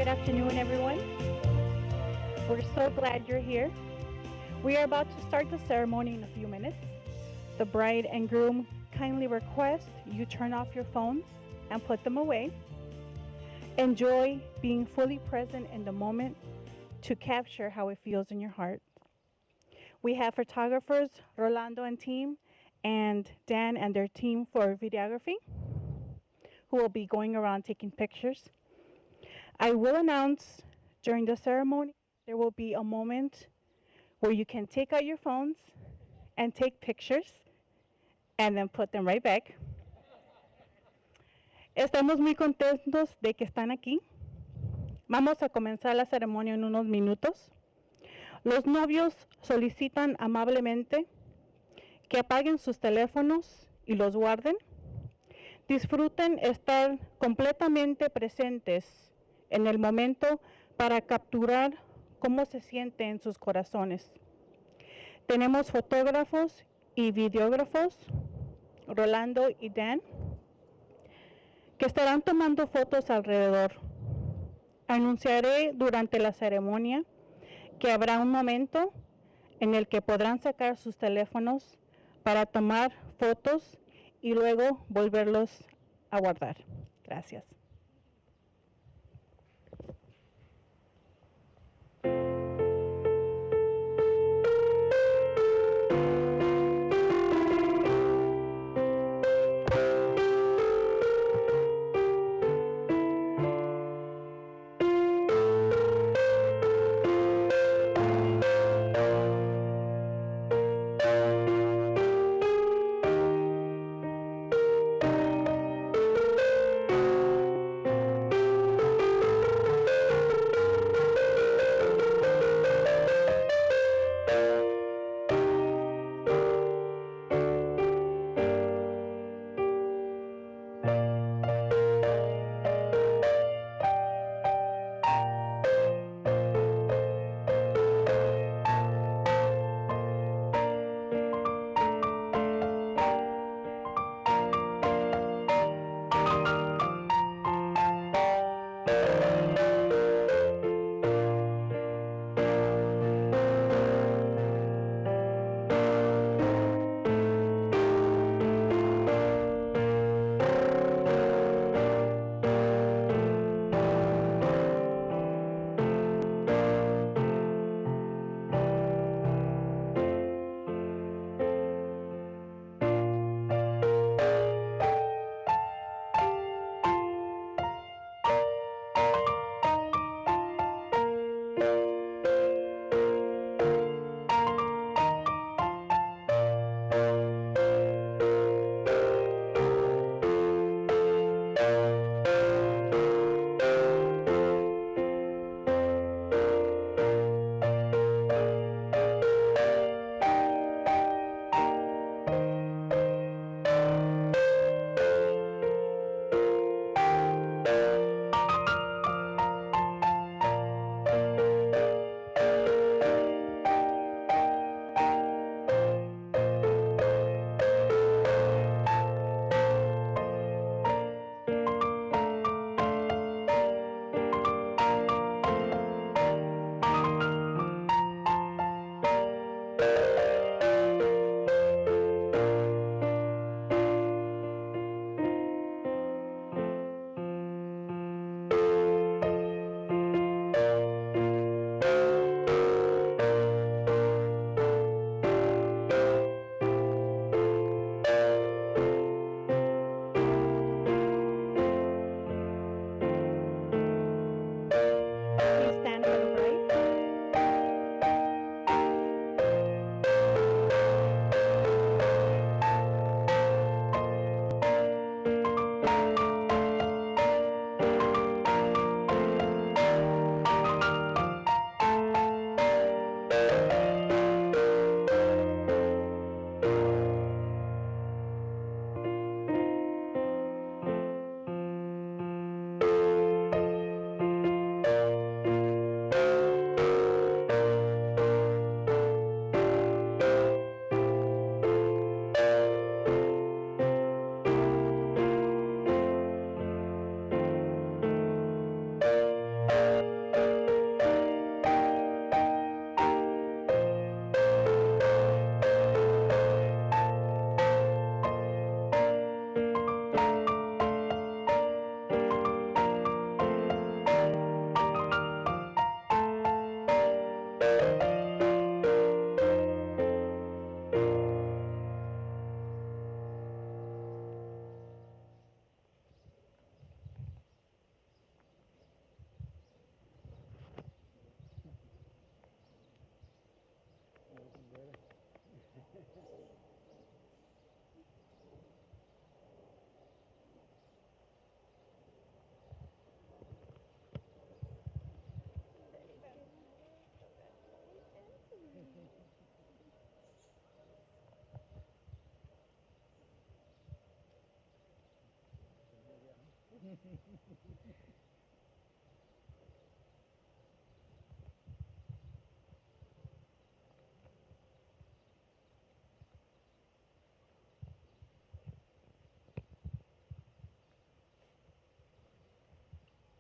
Good afternoon, everyone. We're so glad you're here. We are about to start the ceremony in a few minutes. The bride and groom kindly request you turn off your phones and put them away. Enjoy being fully present in the moment to capture how it feels in your heart. We have photographers, Rolando and team, and Dan and their team for videography, who will be going around taking pictures. I will announce during the ceremony, there will be a moment where you can take out your phones and take pictures and then put them right back. Estamos muy contentos de que están aquí. Vamos a comenzar la ceremonia en unos minutos. Los novios solicitan amablemente que apaguen sus teléfonos y los guarden. Disfruten estar completamente presentes en el momento para capturar cómo se siente en sus corazones. Tenemos fotógrafos y videógrafos, Rolando y Dan, que estarán tomando fotos alrededor. Anunciaré durante la ceremonia que habrá un momento en el que podrán sacar sus teléfonos para tomar fotos y luego volverlos a guardar. Gracias.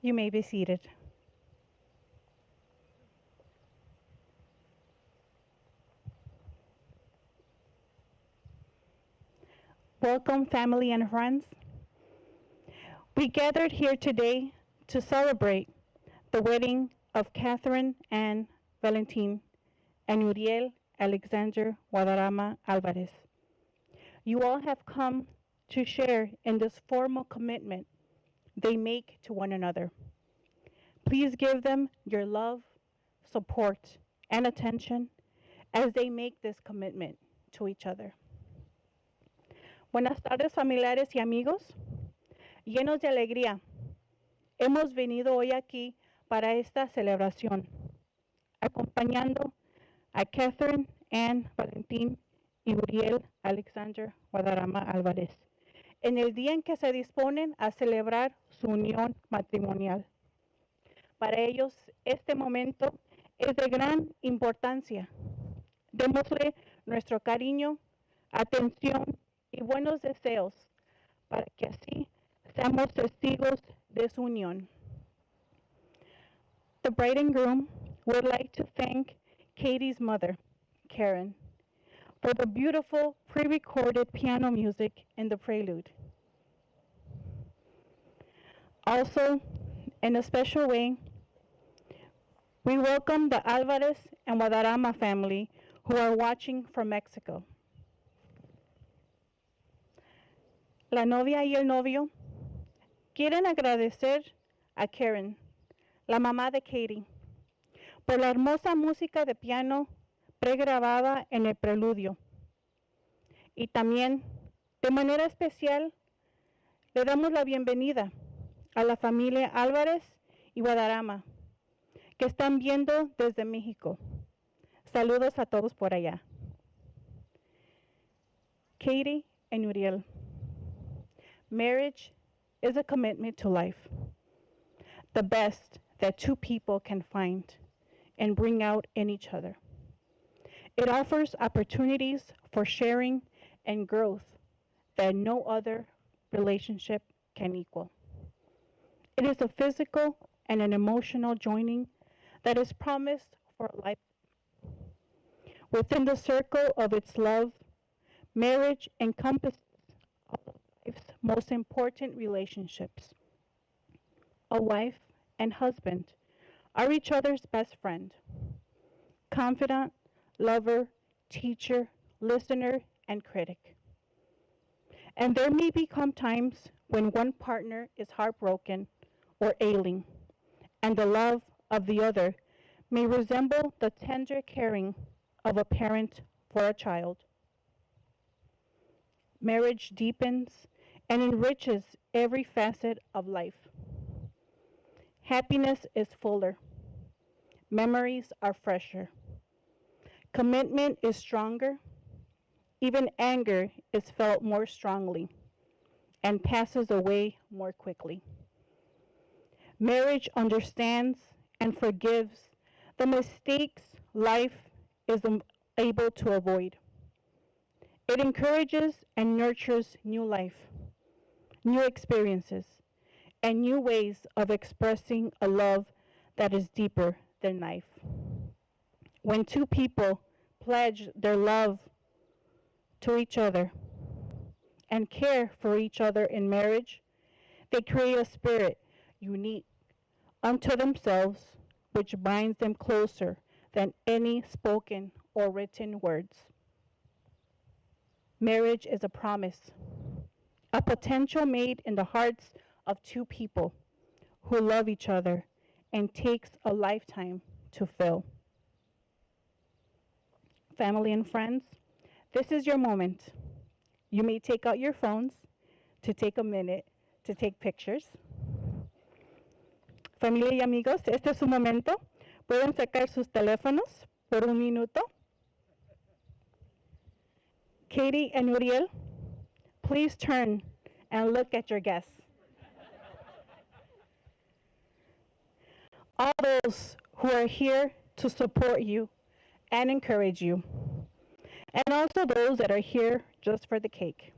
You may be seated. Welcome, family and friends. We gathered here today to celebrate the wedding of Catherine Ann Valentin and Uriel Alexander Guadarrama Alvarez. You all have come to share in this formal commitment they make to one another. Please give them your love, support, and attention as they make this commitment to each other. Buenas tardes, familiares y amigos. Llenos de alegría, hemos venido hoy aquí para esta celebración, acompañando a Catherine Ann Valentín y Uriel Alexander Guadarrama Álvarez, en el día en que se disponen a celebrar su unión matrimonial. Para ellos, este momento es de gran importancia. Démosle nuestro cariño, atención y buenos deseos para que así seamos testigos de su unión. The bride and groom would like to thank Katie's mother, Karen, for the beautiful pre-recorded piano music in the prelude. Also, in a special way, we welcome the Alvarez and Guadarrama family who are watching from Mexico. La novia y el novio quieren agradecer a Karen, la mamá de Katie, por la hermosa música de piano pregrabada en el preludio. Y también, de manera especial, le damos la bienvenida a la familia Álvarez y Guadarrama, que están viendo desde México. Saludos a todos por allá. Katie and Uriel. Marriage is a commitment to life, the best that two people can find and bring out in each other. It offers opportunities for sharing and growth that no other relationship can equal. It is a physical and an emotional joining that is promised for life. Within the circle of its love, marriage encompasses all of life's most important relationships. A wife and husband are each other's best friend, confidant, lover, teacher, listener, and critic. And there may become times when one partner is heartbroken or ailing, and the love of the other may resemble the tender caring of a parent for a child. Marriage deepens and enriches every facet of life. Happiness is fuller. Memories are fresher. Commitment is stronger. Even anger is felt more strongly and passes away more quickly. Marriage understands and forgives the mistakes life is able to avoid. It encourages and nurtures new life, new experiences, and new ways of expressing a love that is deeper than life. When two people pledge their love to each other and care for each other in marriage, they create a spirit unique unto themselves, which binds them closer than any spoken or written words. Marriage is a promise, a potential made in the hearts of two people who love each other and takes a lifetime to fill. Family and friends, this is your moment. You may take out your phones to take a minute to take pictures. Familia y amigos, este es su momento. Pueden sacar sus teléfonos por un minuto. Katie and Uriel, please turn and look at your guests. all those who are here to support you and encourage you, and also those that are here just for the cake.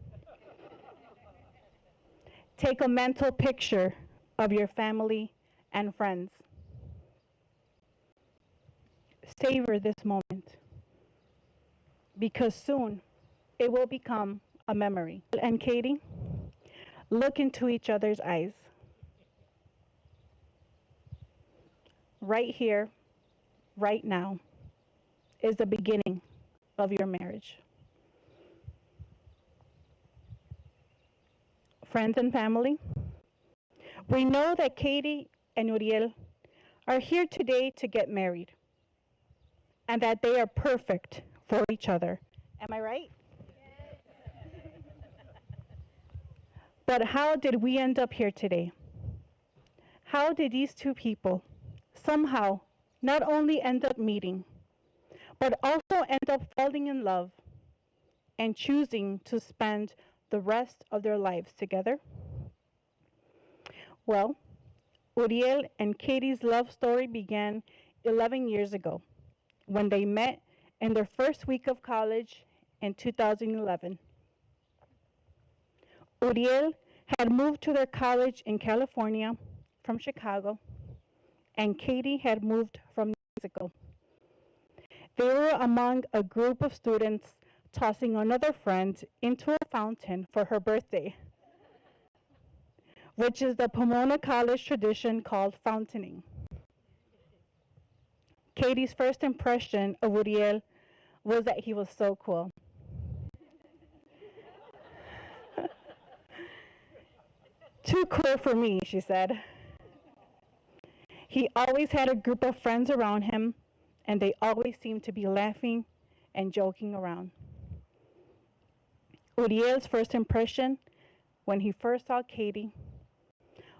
Take a mental picture of your family and friends. Savor this moment because soon it will become a memory. And Katie, look into each other's eyes. Right here, right now, is the beginning of your marriage. Friends and family, we know that Katie and Uriel are here today to get married and that they are perfect for each other. Am I right? But how did we end up here today? How did these two people somehow not only end up meeting, but also end up falling in love and choosing to spend the rest of their lives together? Well, Uriel and Katie's love story began 11 years ago when they met in their first week of college in 2011. Uriel had moved to their college in California from Chicago, and Katie had moved from Mexico. They were among a group of students tossing another friend into a fountain for her birthday, which is the Pomona College tradition called fountaining. Katie's first impression of Uriel was that he was so cool. Too cool for me, she said. He always had a group of friends around him, and they always seemed to be laughing and joking around. Uriel's first impression when he first saw Katie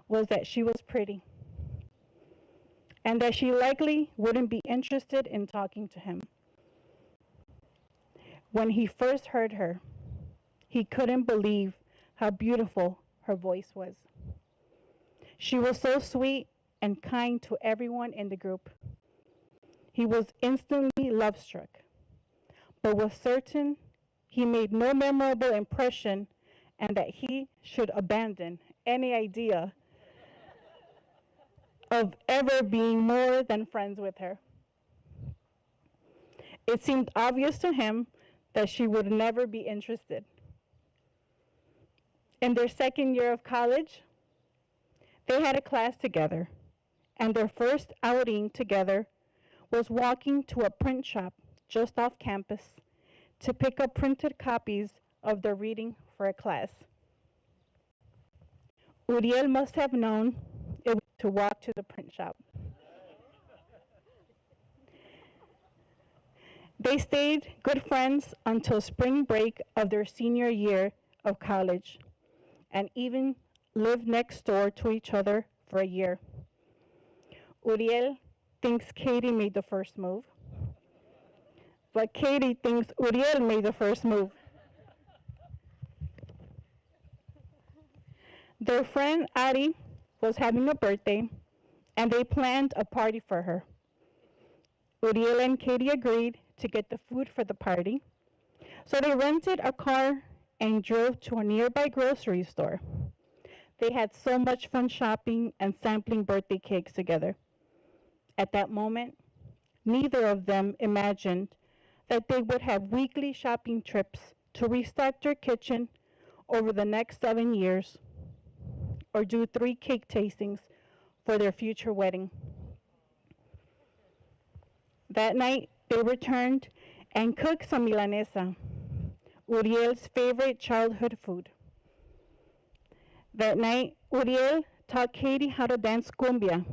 was that she was pretty and that she likely wouldn't be interested in talking to him. When he first heard her, he couldn't believe how beautiful her voice was. She was so sweet and kind to everyone in the group. He was instantly love-struck, but was certain he made no memorable impression and that he should abandon any idea of ever being more than friends with her. It seemed obvious to him that she would never be interested. In their second year of college, they had a class together, and their first outing together was walking to a print shop just off campus to pick up printed copies of their reading for a class. Uriel must have known it was to walk to the print shop. They stayed good friends until spring break of their senior year of college, and even lived next door to each other for a year. Uriel thinks Katie made the first move, but Katie thinks Uriel made the first move. Their friend Ari was having a birthday, and they planned a party for her. Uriel and Katie agreed to get the food for the party, so they rented a car and drove to a nearby grocery store. They had so much fun shopping and sampling birthday cakes together. At that moment, neither of them imagined that they would have weekly shopping trips to restock their kitchen over the next 7 years, or do 3 cake tastings for their future wedding. That night, they returned and cooked some milanesa, Uriel's favorite childhood food. That night, Uriel taught Katie how to dance cumbia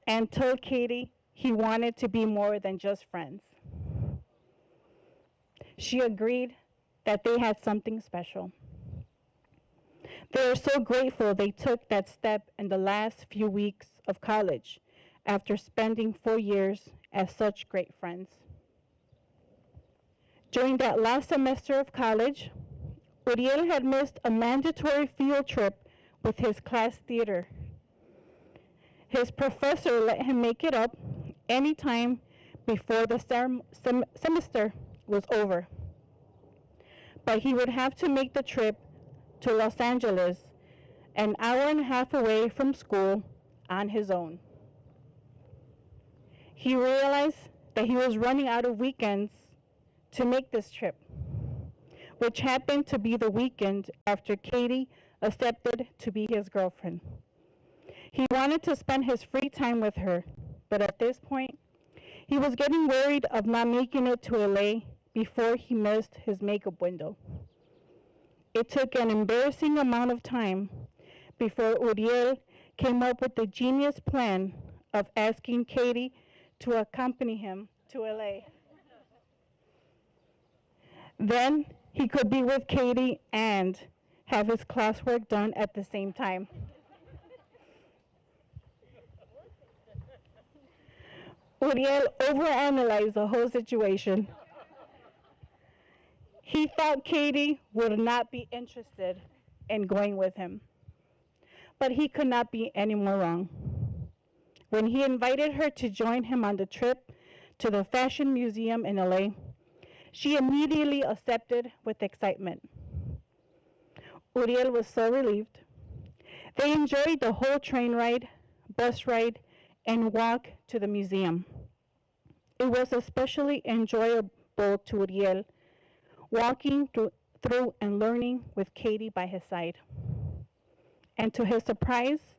and told Katie he wanted to be more than just friends. She agreed that they had something special. They are so grateful they took that step in the last few weeks of college after spending 4 years as such great friends. During that last semester of college, Uriel had missed a mandatory field trip with his class theater. His professor let him make it up anytime before the semester was over. But he would have to make the trip to Los Angeles, an hour and a half away from school, on his own. He realized that he was running out of weekends to make this trip, which happened to be the weekend after Katie accepted to be his girlfriend. He wanted to spend his free time with her, but at this point, he was getting worried of not making it to LA before he missed his makeup window. It took an embarrassing amount of time before Uriel came up with the genius plan of asking Katie to accompany him to LA. Then he could be with Katie and have his classwork done at the same time. Uriel overanalyzed the whole situation. He thought Katie would not be interested in going with him, but he could not be any more wrong. When he invited her to join him on the trip to the Fashion Museum in LA, she immediately accepted with excitement. Uriel was so relieved. They enjoyed the whole train ride, bus ride, and walk to the museum. It was especially enjoyable to Uriel, walking through and learning with Katie by his side. And to his surprise,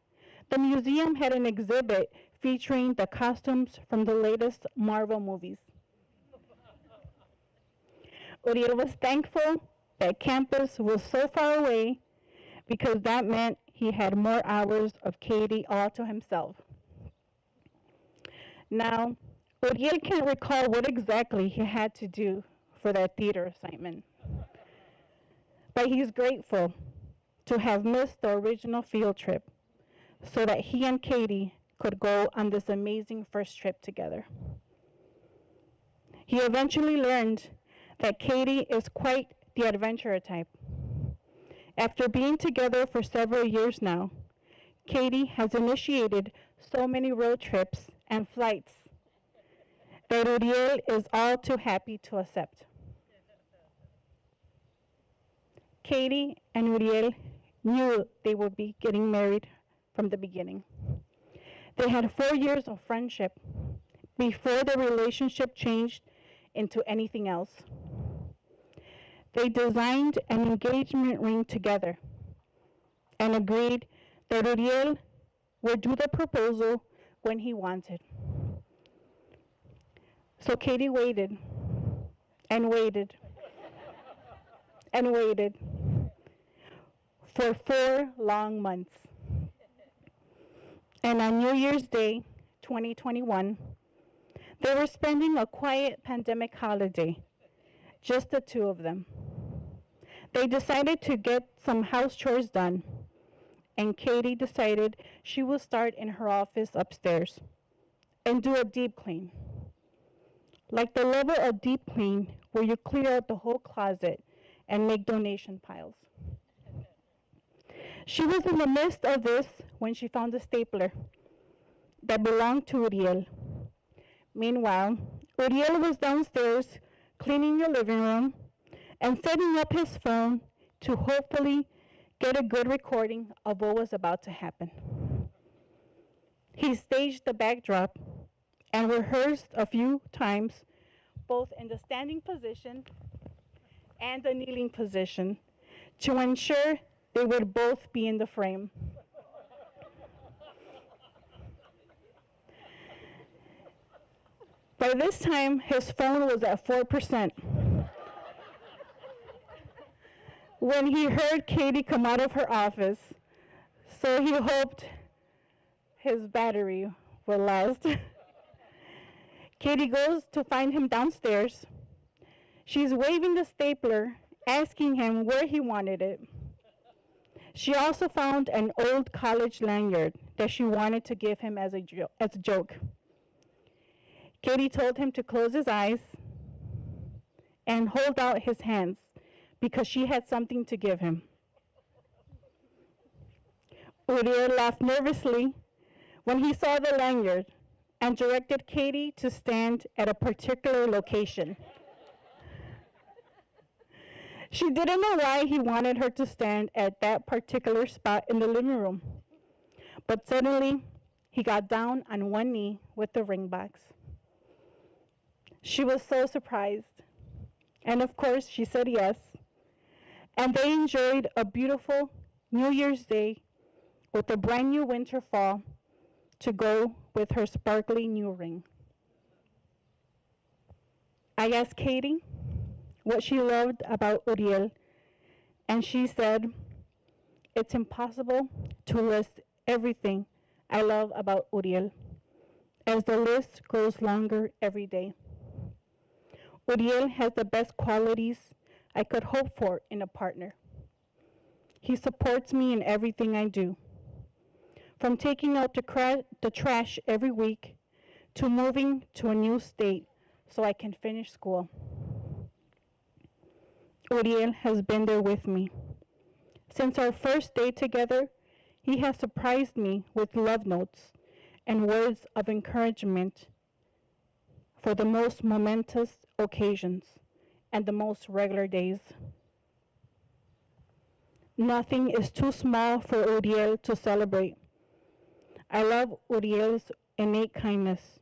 the museum had an exhibit featuring the costumes from the latest Marvel movies. Uriel was thankful that campus was so far away because that meant he had more hours of Katie all to himself. Now, Uriel can't recall what exactly he had to do for that theater assignment, but he's grateful to have missed the original field trip so that he and Katie could go on this amazing first trip together. He eventually learned that Katie is quite the adventurer type. After being together for several years now, Katie has initiated so many road trips and flights that Uriel is all too happy to accept. Katie and Uriel knew they would be getting married from the beginning. They had 4 years of friendship before the relationship changed into anything else. They designed an engagement ring together and agreed that Uriel would do the proposal when he wanted. So Katie waited and waited and waited for 4 long months. And on New Year's Day, 2021, they were spending a quiet pandemic holiday, just the two of them. They decided to get some house chores done, and Katie decided she would start in her office upstairs and do a deep clean. Like the level of deep clean where you clear out the whole closet and make donation piles. She was in the midst of this when she found a stapler that belonged to Uriel. Meanwhile, Uriel was downstairs cleaning the living room and setting up his phone to hopefully get a good recording of what was about to happen. He staged the backdrop and rehearsed a few times, both in the standing position and the kneeling position, to ensure they would both be in the frame. By this time, his phone was at 4%. When he heard Katie come out of her office, so he hoped his battery would last. Katie goes to find him downstairs. She's waving the stapler, asking him where he wanted it. She also found an old college lanyard that she wanted to give him as a joke. Katie told him to close his eyes and hold out his hands because she had something to give him. Uriel laughed nervously when he saw the lanyard and directed Katie to stand at a particular location. She didn't know why he wanted her to stand at that particular spot in the living room, but suddenly he got down on one knee with the ring box. She was so surprised, and of course she said yes, and they enjoyed a beautiful New Year's Day with a brand new winter fall to go with her sparkly new ring. I asked Katie what she loved about Uriel, and she said, "It's impossible to list everything I love about Uriel, as the list grows longer every day. Uriel has the best qualities I could hope for in a partner. He supports me in everything I do, from taking out the trash every week to moving to a new state so I can finish school. Uriel has been there with me. Since our first day together, he has surprised me with love notes and words of encouragement for the most momentous occasions and the most regular days. Nothing is too small for Uriel to celebrate. I love Uriel's innate kindness.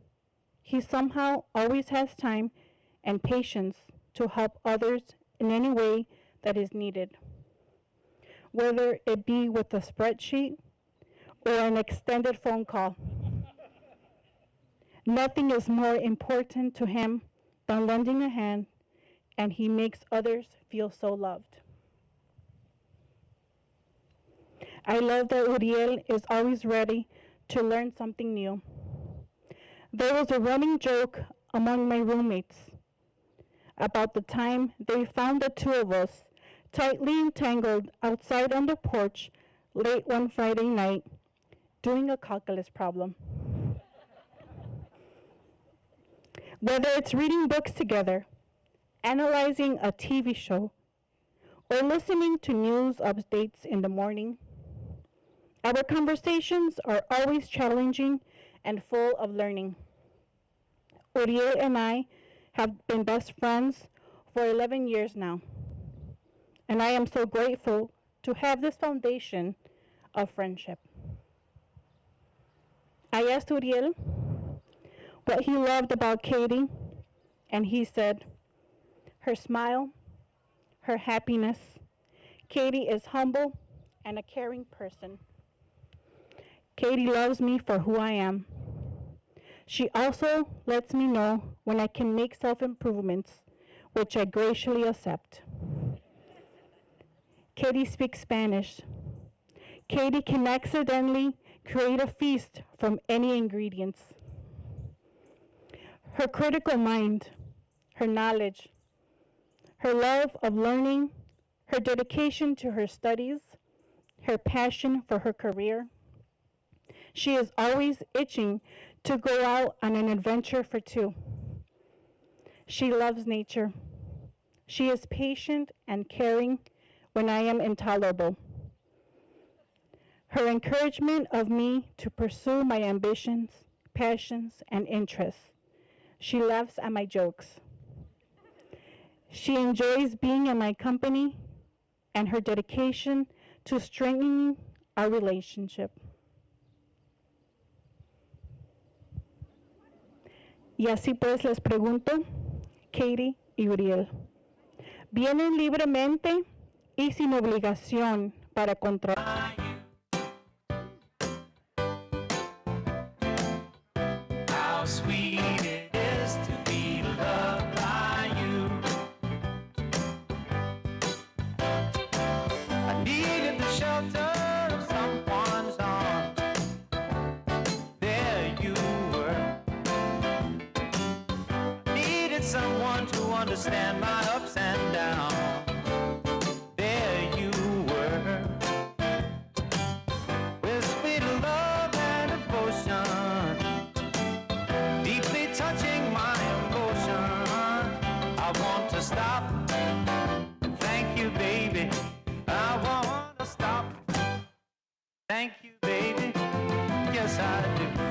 He somehow always has time and patience to help others in any way that is needed, whether it be with a spreadsheet or an extended phone call. Nothing is more important to him than lending a hand, and he makes others feel so loved. I love that Uriel is always ready to learn something new. There was a running joke among my roommates about the time they found the two of us tightly entangled outside on the porch late one Friday night doing a calculus problem. Whether it's reading books together, analyzing a TV show, or listening to news updates in the morning, our conversations are always challenging and full of learning. Uriel and I have been best friends for 11 years now, and I am so grateful to have this foundation of friendship. I asked Uriel what he loved about Katie, and he said, her smile, her happiness. Katie is humble and a caring person. Katie loves me for who I am. She also lets me know when I can make self-improvements, which I graciously accept. Katie speaks Spanish. Katie can accidentally create a feast from any ingredients. Her critical mind, her knowledge, her love of learning, her dedication to her studies, her passion for her career. She is always itching to go out on an adventure for two. She loves nature. She is patient and caring when I am intolerable. Her encouragement of me to pursue my ambitions, passions, and interests. She laughs at my jokes. She enjoys being in my company and her dedication to strengthening our relationship. Y así pues les pregunto, Katie y Uriel, ¿vienen libremente y sin obligación para controlar? How sweet it is to be loved by you. I needed the shelter of someone's arms. There you were. I needed someone to understand my ups and downs. There you were. With sweet love and devotion, deeply touching my emotion. I want to stop and thank you, baby. I want to stop. Thank you, baby. Yes, I do.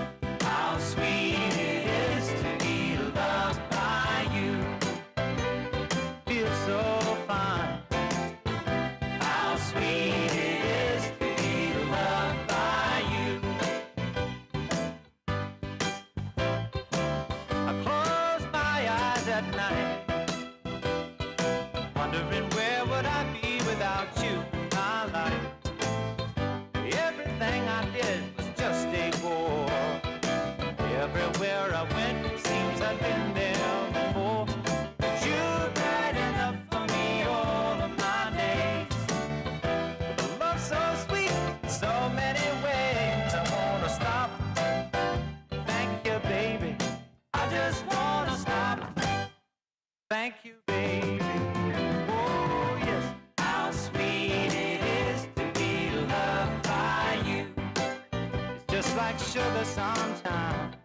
like sugar sometimes.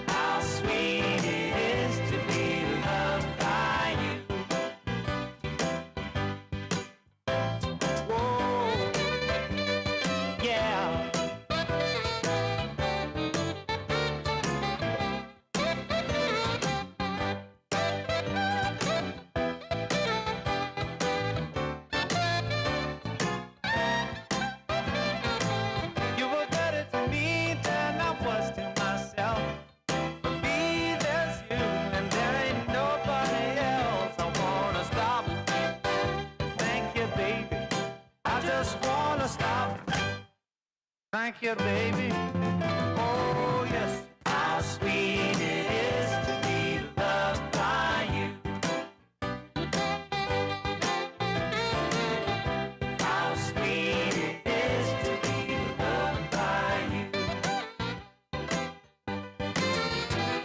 How sweet it is to be loved by you. Whoa, yeah. You were better to me than I was to myself. For me, there's you, and there ain't nobody else. I wanna stop. Thank you, baby. I just wanna stop. Thank you, baby. Oh, yes. How sweet it is to be loved by you. How sweet it is to be loved by you.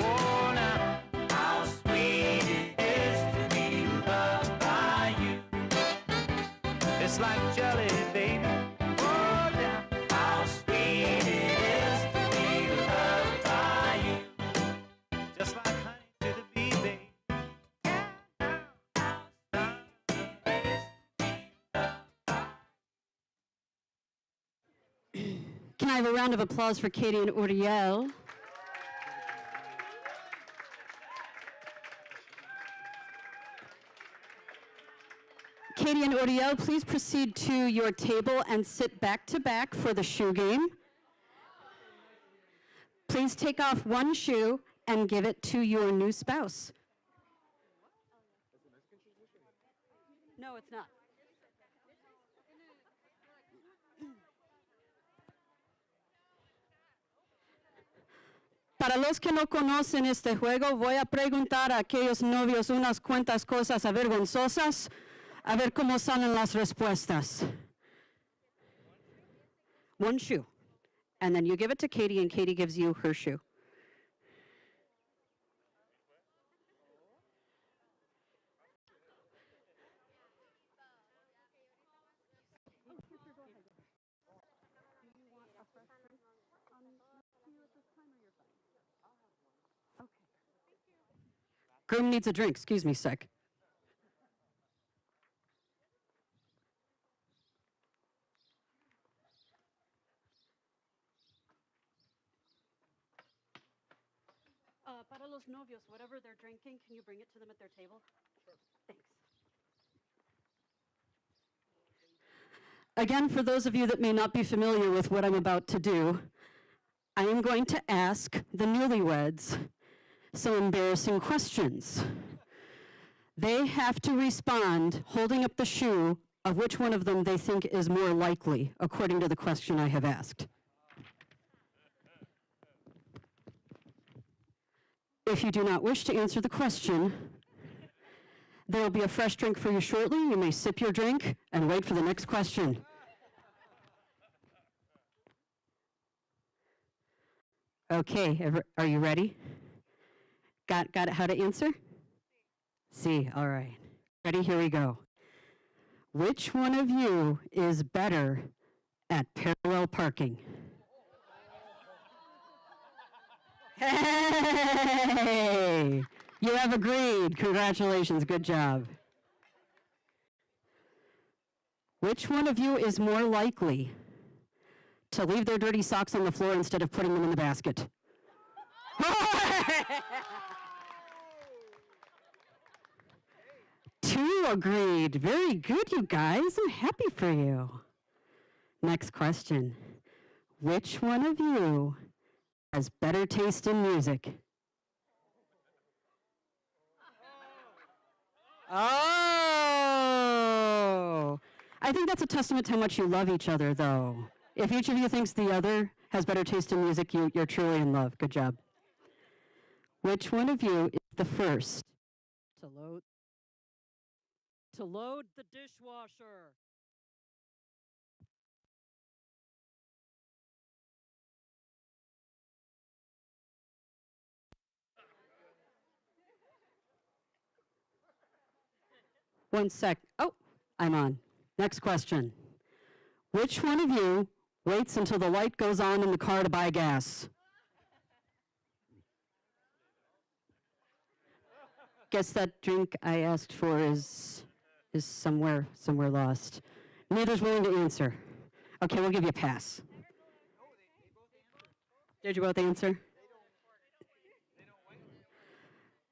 Oh, now, how sweet it is to be loved by you. It's like jelly, baby. Oh, yeah. How sweet it is to be loved by you. Just like honey to the bee, baby. Yeah, how sweet it is to be loved by you. Can I have a round of applause for Katie and Uriel? Katie and Uriel, please proceed to your table and sit back to back for the shoe game. Please take off one shoe and give it to your new spouse. No, it's not. Para los que no conocen este juego, voy a preguntar a aquellos novios unas cuantas cosas avergonzosas, a ver cómo salen las respuestas. One shoe. And then you give it to Katie, and Katie gives you her shoe. Groom needs a drink. Excuse me, sec. Para los novios, whatever they're drinking, can you bring it to them at their table? Sure. Thanks. Again, for those of you that may not be familiar with what I'm about to do, I am going to ask the newlyweds some embarrassing questions. They have to respond holding up the shoe of which one of them they think is more likely, according to the question I have asked. If you do not wish to answer the question, there will be a fresh drink for you shortly. You may sip your drink and wait for the next question. Okay, are you ready? Got it how to answer? See, all right. Ready? Here we go. Which one of you is better at parallel parking? Hey! You have agreed. Congratulations. Good job. Which one of you is more likely to leave their dirty socks on the floor instead of putting them in the basket? Two agreed. Very good, you guys. I'm happy for you. Next question. Which one of you has better taste in music? Oh! I think that's a testament to how much you love each other, though. If each of you thinks the other has better taste in music, you're truly in love. Good job. Which one of you is the first to load the dishwasher? One sec. Oh, I'm on. Next question. Which one of you waits until the light goes on in the car to buy gas. Guess that drink I asked for is somewhere lost. Neither's willing to answer. Okay, we'll give you a pass. Did you both answer?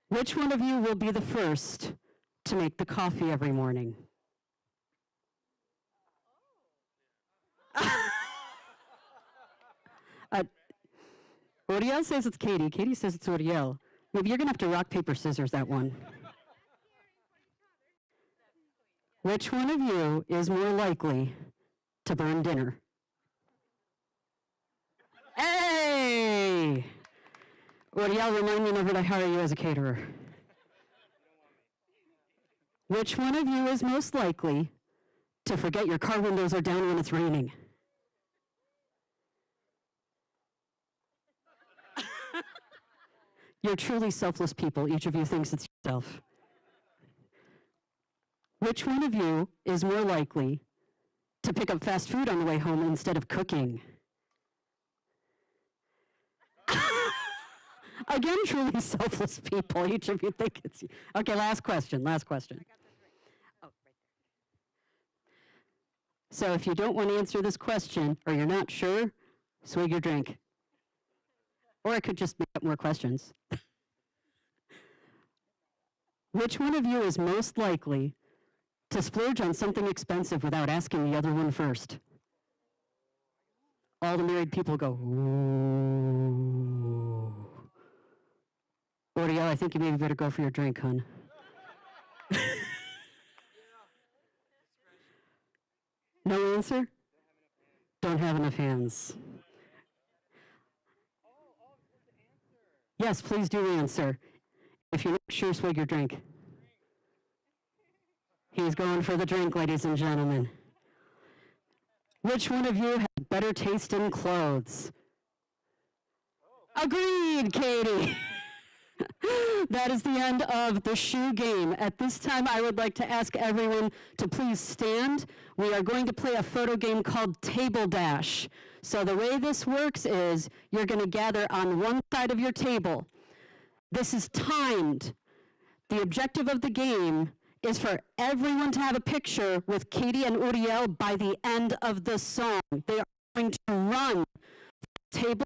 Which one of you will be the first to make the coffee every morning? Uriel says it's Katie. Katie says it's Uriel. Maybe you're going to have to rock, paper, scissors that one. Which one of you is more likely to burn dinner? Hey! Uriel, remind me never to hire you as a caterer. Which one of you is most likely to forget your car windows are down when it's raining? You're truly selfless people. Each of you thinks it's yourself. Which one of you is more likely to pick up fast food on the way home instead of cooking? Again, truly selfless people. Each of you think it's you. Okay, last question. So if you don't want to answer this question, or you're not sure, swig your drink. Or I could just make up more questions. Which one of you is most likely to splurge on something expensive without asking the other one first? All the married people go, ooh. Uriel, I think you maybe better go for your drink, hon. No answer? Don't have enough hands. Yes, please do answer. If you're not sure, swig your drink. He's going for the drink, ladies and gentlemen. Which one of you has better taste in clothes? Agreed, Katie. That is the end of the shoe game. At this time, I would like to ask everyone to please stand. We are going to play a photo game called Table Dash. So the way this works is you're going to gather on one side of your table. This is timed. The objective of the game is for everyone to have a picture with Katie and Uriel by the end of the song. They are going to run table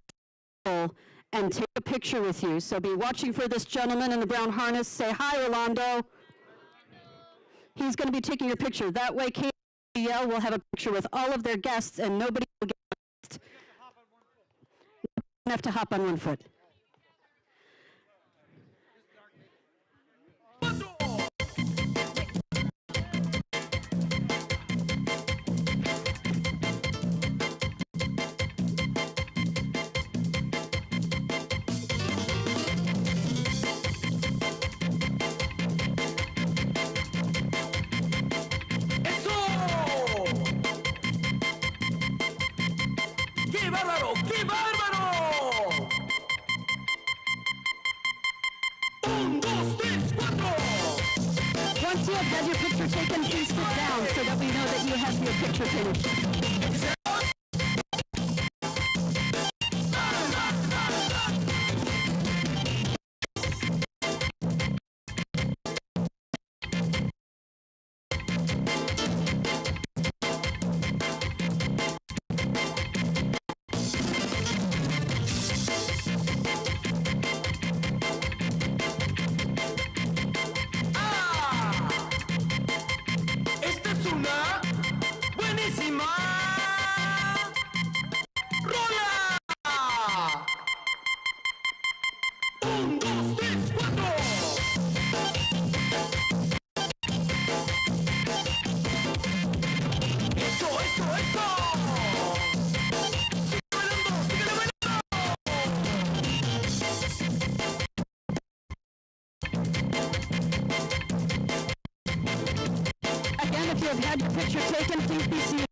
and take a picture with you. So be watching for this gentleman in the brown harness. Say hi, Orlando. He's going to be taking your picture. That way, Katie and Uriel will have a picture with all of their guests, and nobody will get lost. You have to hop on one foot. ¡Qué bárbaro! ¡Qué bárbaro! ¡Un, dos, tres, cuatro! Once you have had your picture taken, please sit down so that we know that you have your picture finished. ¡Esta es una buenísima rola! ¡Un, dos, tres, cuatro! ¡Eso, eso, eso! ¡Sigue bailando, sigue bailando! Again, if you have had your picture taken, please be seated.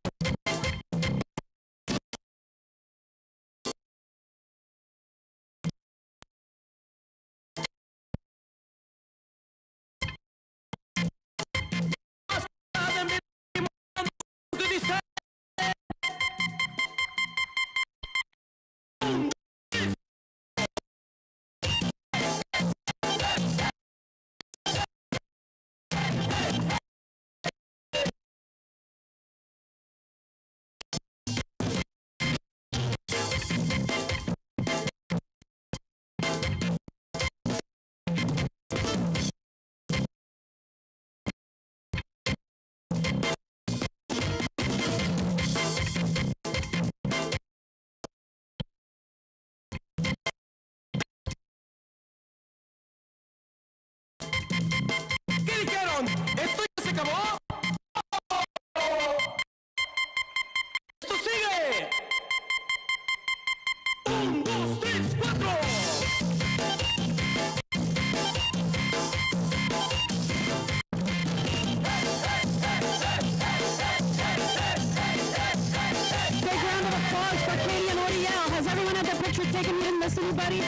taken? You didn't miss anybody?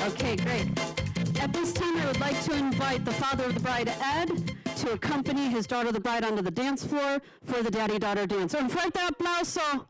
Okay, great. At this time, I would like to invite the father of the bride, Ed, to accompany his daughter, the bride, onto the dance floor for the daddy-daughter dance. Un fuerte aplauso.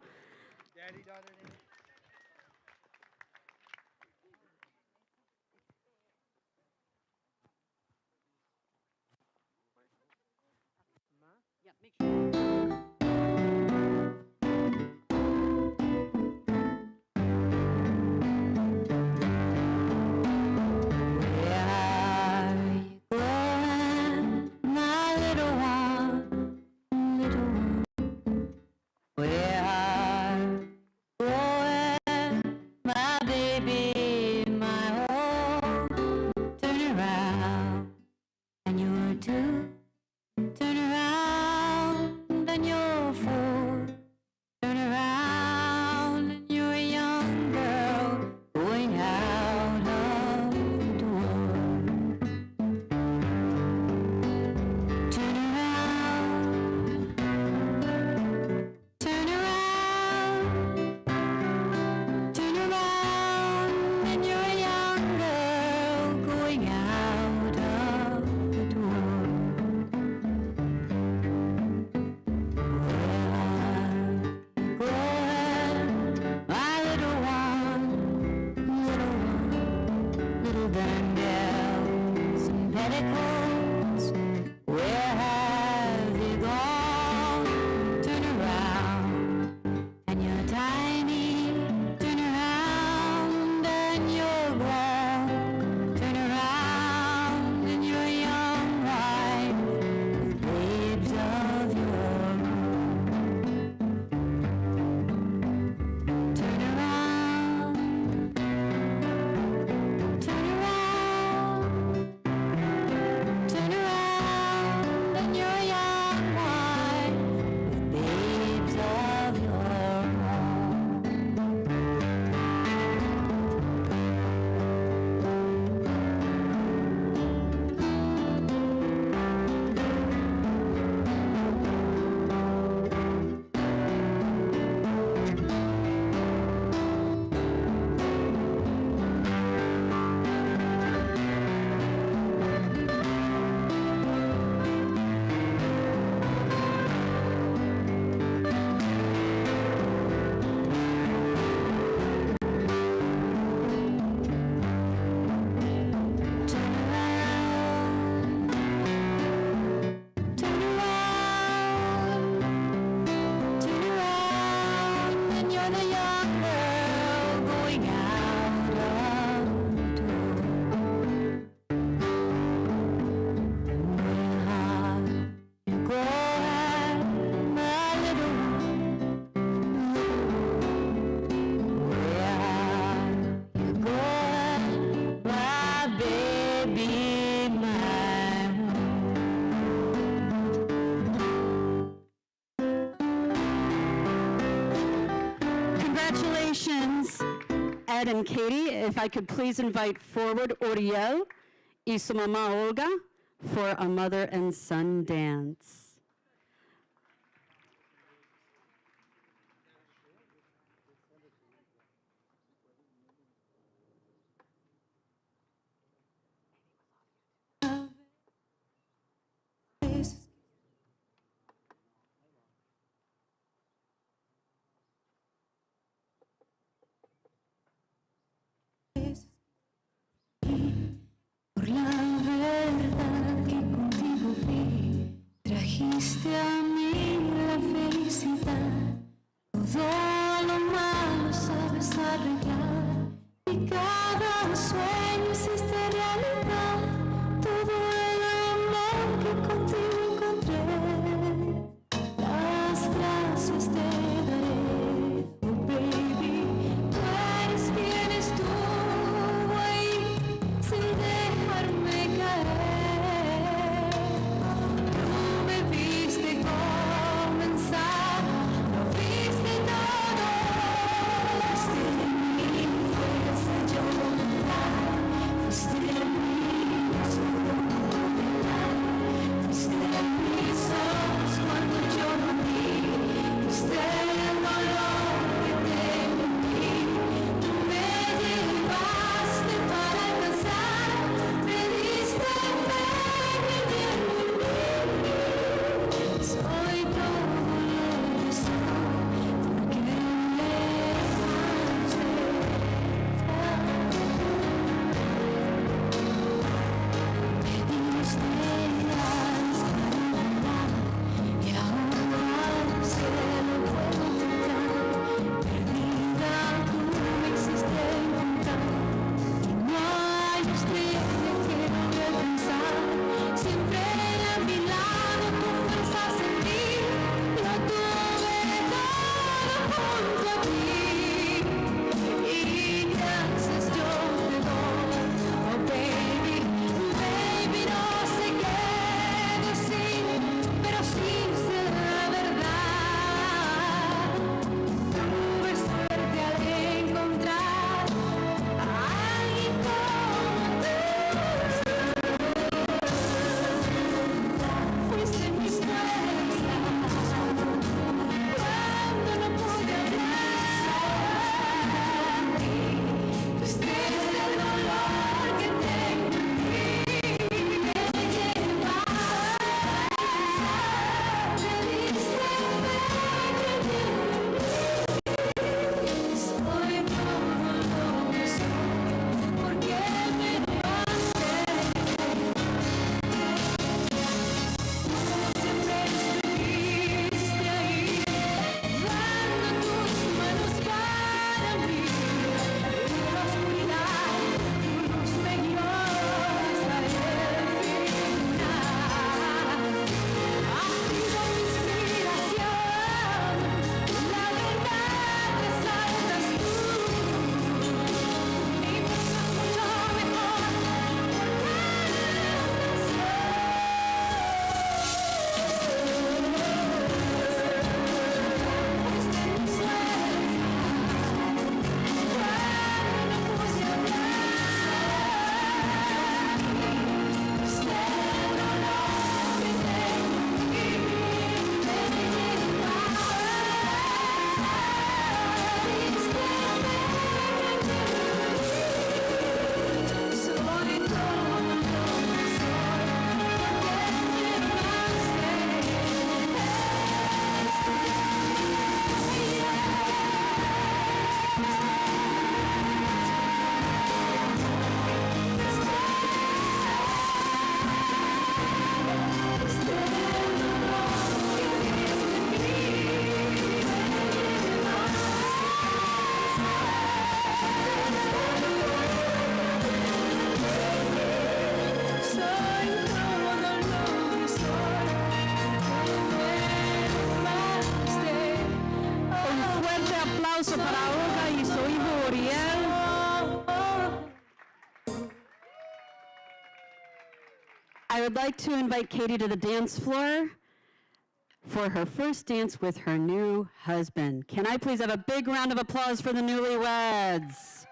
Congratulations, Ed and Katie. If I could please invite forward Uriel y su mamá Olga for a mother and son dance. Por la verdad que contigo vi, trajiste a mí la felicidad. Todo lo malo sabes arreglar y cada sueño hiciste realidad. Todo el amor que contigo encontré, las gracias te daré. Oh baby, tú eres quien estuvo ahí sin dejarme caer. Tú me viste comenzar, lo viste todo. Fuiste mi fuerza, yo volar. Fuiste mi solo volar. Fuiste mis ojos cuando yo no vi. Fuiste aplauso para Olga y su hijo Uriel. I would like to invite Katie to the dance floor for her first dance with her new husband. Can I please have a big round of applause for the newlyweds?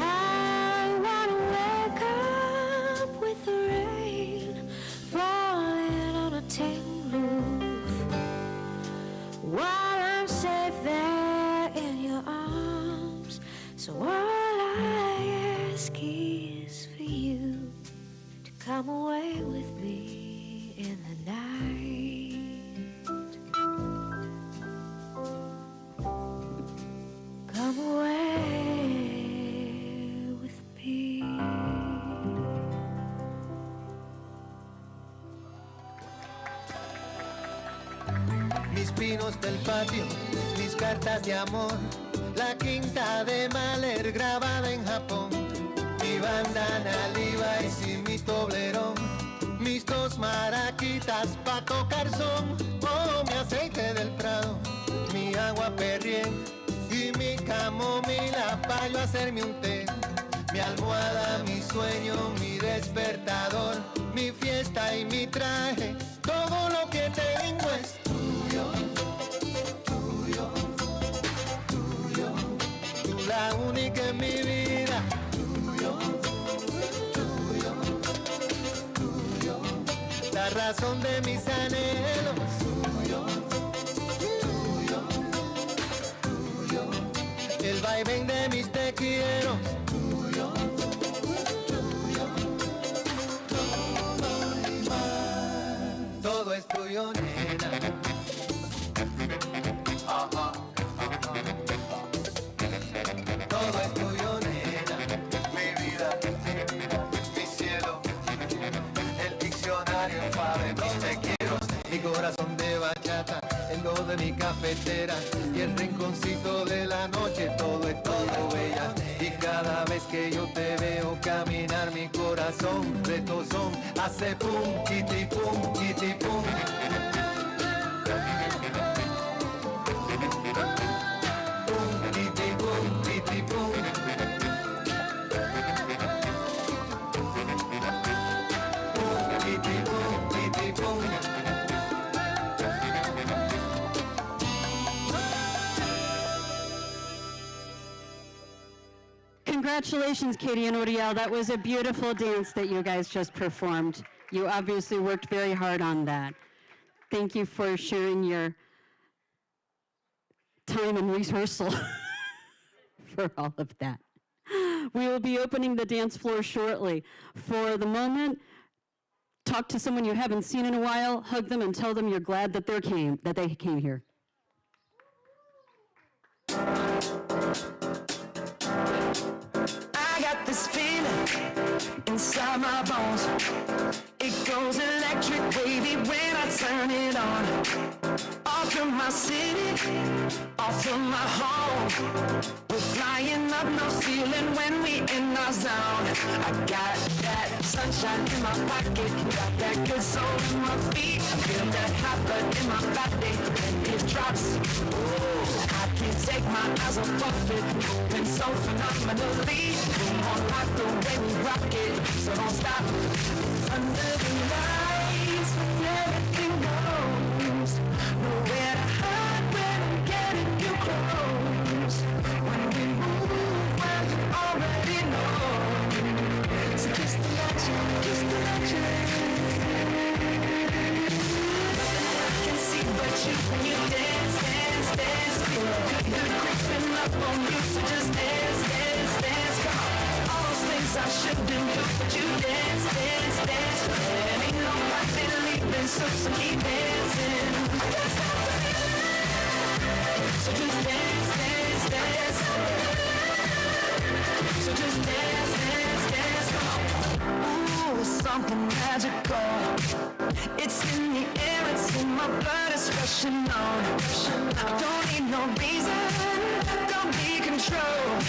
I wanna wake up with the rain falling on a tin roof while I'm safe there in your arms. So all I ask is for you to come away with me in the night. Come away with me. Mis pinos del patio, mis cartas de amor, la quinta de Mahler grabada en Japón, mi bandana Levi's y mi toblerón, mis dos maraquitas pa' tocar son, oh, mi aceite del Prado, mi agua Perrier y mi camomila pa' yo hacerme un té, mi almohada, mi sueño, mi despertador, mi fiesta y mi traje, todo lo que tengo es tuyo, tuyo, tuyo, tú la única en mi vida, tuyo, tuyo, tuyo, la razón de mis anhelos, tuyo, tuyo, tuyo, el vaivén de mis te quiero, tuyo, tuyo, todo y más, todo es tuyo, nena. Ajá, ajá. Todo es tuyo, nena. Mi vida, mi cielo, el diccionario de mis te quiero, mi corazón de bachata, el do de mi cafetera y el rinconcito de la noche, todo es todo bella. Y cada vez que yo te veo caminar, mi corazón retozón hace pum, kitty pum, kitty pum. Pum, kitty pum, kitty pum. Pum, kitty pum, kitty pum. Congratulations, Katie and Uriel. That was a beautiful dance that you guys just performed. You obviously worked very hard on that. Thank you for sharing your time and rehearsal for all of that. We will be opening the dance floor shortly. For the moment, talk to someone you haven't seen in a while, hug them and tell them you're glad that they came here. inside my bones. It goes electric wavy when I turn it on. Off from my city, off from my home. We're flying up, no ceiling when we in our zone. I got that sunshine in my pocket, got that good soul in my feet. I feel that hot blood in my body when it drops. Ooh, I can't take my eyes off of it, moving so phenomenally. Come on, like the way we rock it, so don't stop. Under the lights, everything goes. Nowhere to hide when I'm getting you close. When we move, well, you already know. So just imagine, just imagine. Nothing I can see but you when you dance, dance, dance. Feel good creeping up on you, so just dance, dance, dance. Come on, all those things I shouldn't do, but you dance, dance, dance. And ain't nobody leaving, so keep dancing. So just dance, dance, dance. So just dance, dance, dance. Come on. Ooh, it's something magical. It's in the air, it's in my blood, it's rushing on. Don't need no reason, don't be control. I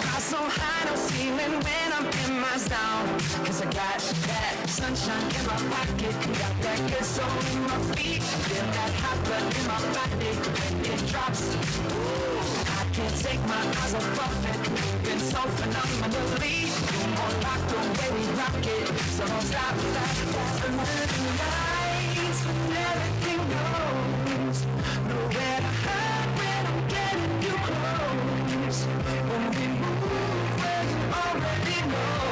fly so high, no ceiling when I'm in my zone. Cause I got that sunshine in my pocket, got that good soul in my feet. Feel that hot blood in my body when it drops. Ooh, I can't take my eyes off of it, moving so phenomenally. Come on, rock the way we rock it, so don't stop, stop, stop. Under the lights, when everything goes. Nowhere to hide when I'm getting you close. When we move, well, you already know.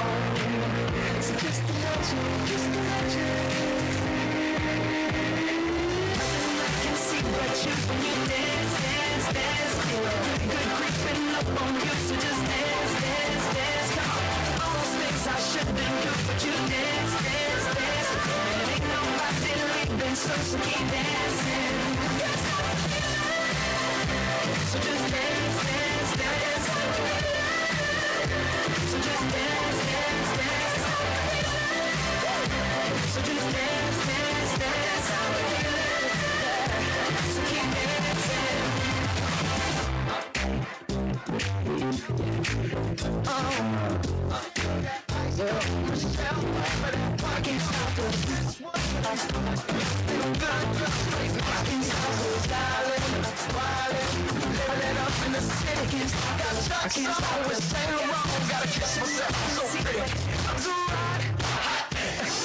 So just imagine, just imagine. Nothing I can see but you when you dance, dance, dance. Feel good creeping up on you, so just dance, dance, dance. Come on, all those things I shouldn't do, but you dance, dance, dance. And ain't nobody leaving, so keep dancing. So just dance, dance, dance. So just dance, dance, dance. So just dance, dance, dance. So keep dancing. I can't stop it. I can't stop it, darling. Living up in the city, can't stop it. I can't stop it. Staying wrong, gotta kiss myself. I'm so pretty. I'm too hot.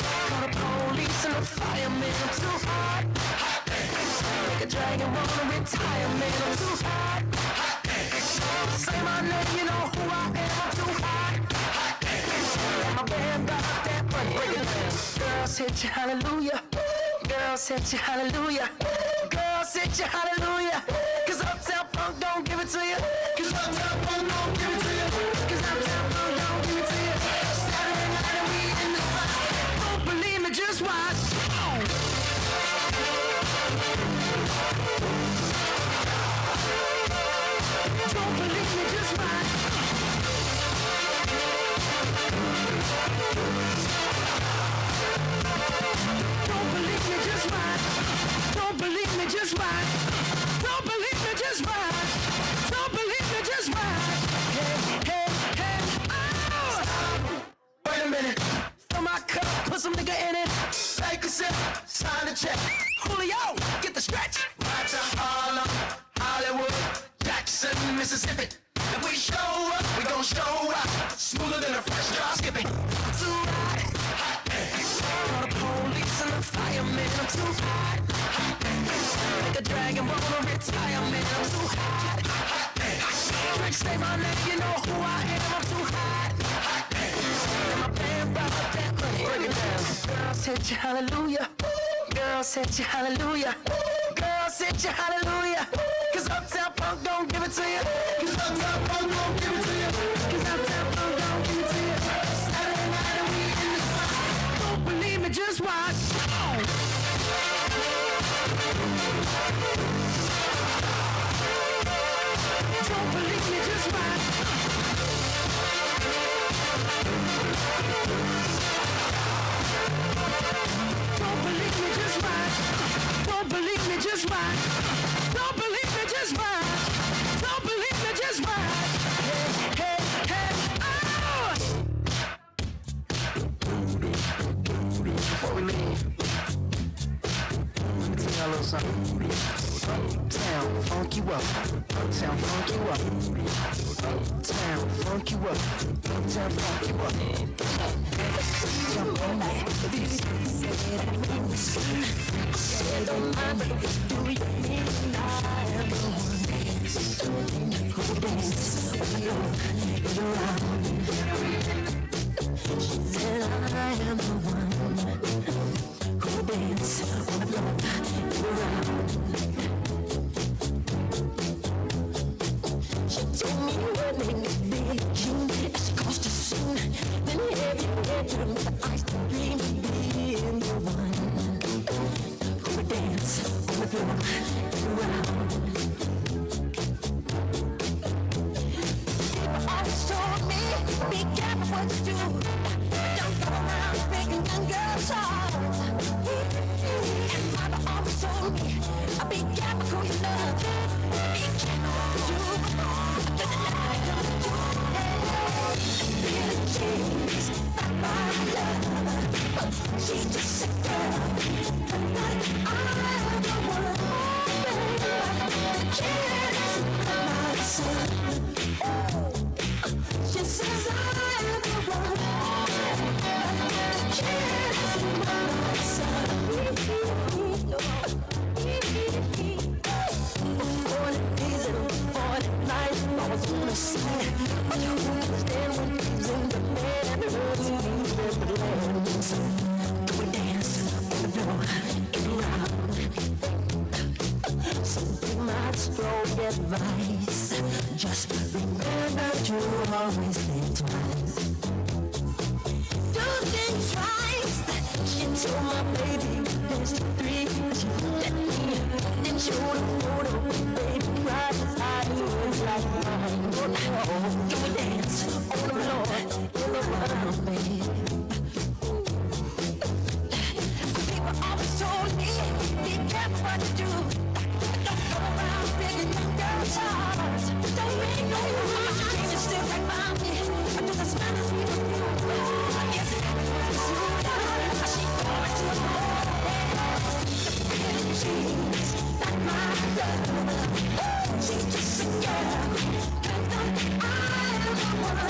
Call the police and the fireman. I'm too hot. Like a dragon, wanna retire, man. I'm too hot. Say my name, you know who I am. I'm too hot. My band got that money. Break it down. Girls hit you, hallelujah. Girls hit you, hallelujah. Girls hit you, hallelujah. Cause Uptown Funk don't give it to you. Cause Uptown Funk don't give it to you. Cause Uptown Funk don't give it to you. Saturday night and we in the spot. Don't believe me, just watch. Don't believe me, just watch. Don't believe me, just watch. Don't believe me, just watch. Don't believe me, just watch. Don't believe me, just watch. Hey, hey, hey, oh! Wait a minute. Fill my cup, put some nigga in it. Take a sip, sign the check. Julio, get the stretch. Right to Harlem, Hollywood, Jackson, Mississippi. If we show up, we gon' show out. Smoother than a fresh drop skipping. I'm too hot. Call the police and the fireman. I'm too hot. Like a dragon, wanna retire, man. I'm too hot. Drink, say my name, you know who I am. I'm too hot. And my band brought that money. Break it down. Girls hit you, hallelujah. Girls hit you, hallelujah. Girls hit you, hallelujah. Cause Uptown Funk don't give it to you. Cause Uptown Funk don't give it to you. Cause Uptown Funk don't give it to you. Saturday night and we in the spot. Don't believe me, just watch. Don't believe me, just watch. funk you up, uptown funk you up, uptown funk you up, uptown funk you up. Jump on that beat, said don't mind, but do you mean I am the one who dance when you're around? She said I am the one who dance on the floor around. She told me her name is Billie Jean, and she caused a scene. Then every day turned to ice to dream of being the one who would dance on the floor around. People always told me, be careful what you do. Don't go around breaking young girls' hearts. And Mama always told me, be careful who you love. Be careful what you do. To the night of the joy. Billie Jean's not my love. She's just a girl. But I'm the one. The kid is my son. She says I am the one. The kid is my son. 40 days and 40 nights, I was on the side. But who understand when he's in the bed and hurts me with the lambs? Go and dance on the floor, get around. Some people might strong advice. Just remember to always think twice. Do think twice. She told my baby there's 3. She looked at me, then showed a photo. Baby cried his eyes was like mine. Go and dance on the floor, in around, baby. People always told me, be careful what you do. Don't go around breaking young girls' hearts. Don't make no noise. She still right by me. I do the smell of sweet of you. I guess it was sooner. She going to the floor. She's not my love. She's just a girl. 'Cause I'm the one.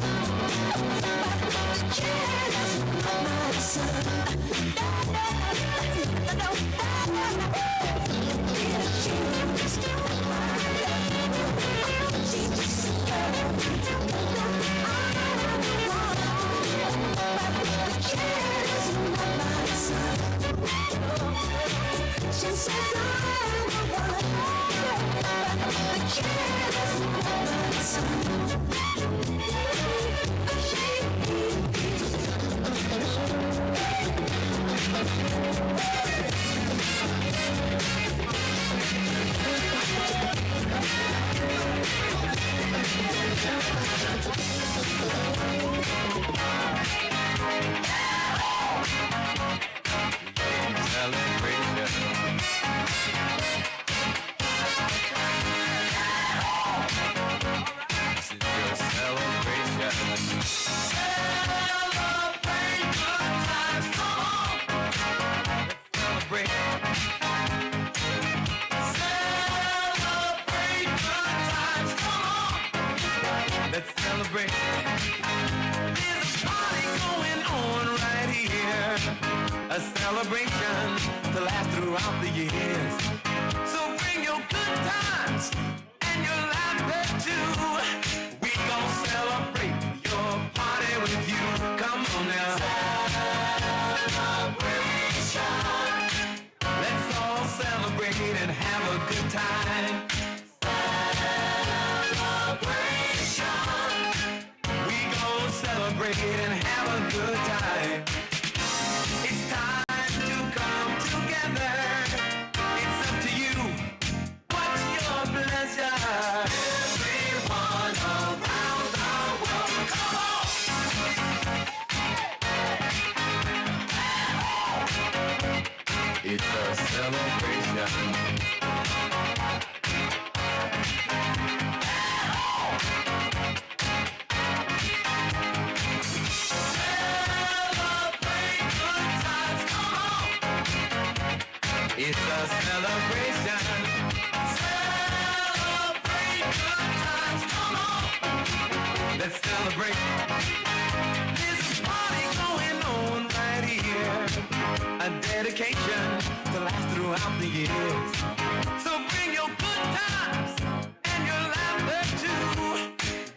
But the kid is not my son. No. She's not my love. She's just a girl. I'm the one. But the kid is not my son. She says I'm the one, but the kid is not my son. A celebration to last throughout the years. So bring your good times and your laughter too. We gon' celebrate your party with you. Come on now. Celebration. Let's all celebrate and have a good time. Celebration. We gon' celebrate and have a good time. It's time to come together. It's up to you. What's your pleasure? Everyone around the world, come on! It's a celebration. Celebration. celebrate. There's a party going on right here, a dedication to last throughout the years. So bring your good times and your laughter too.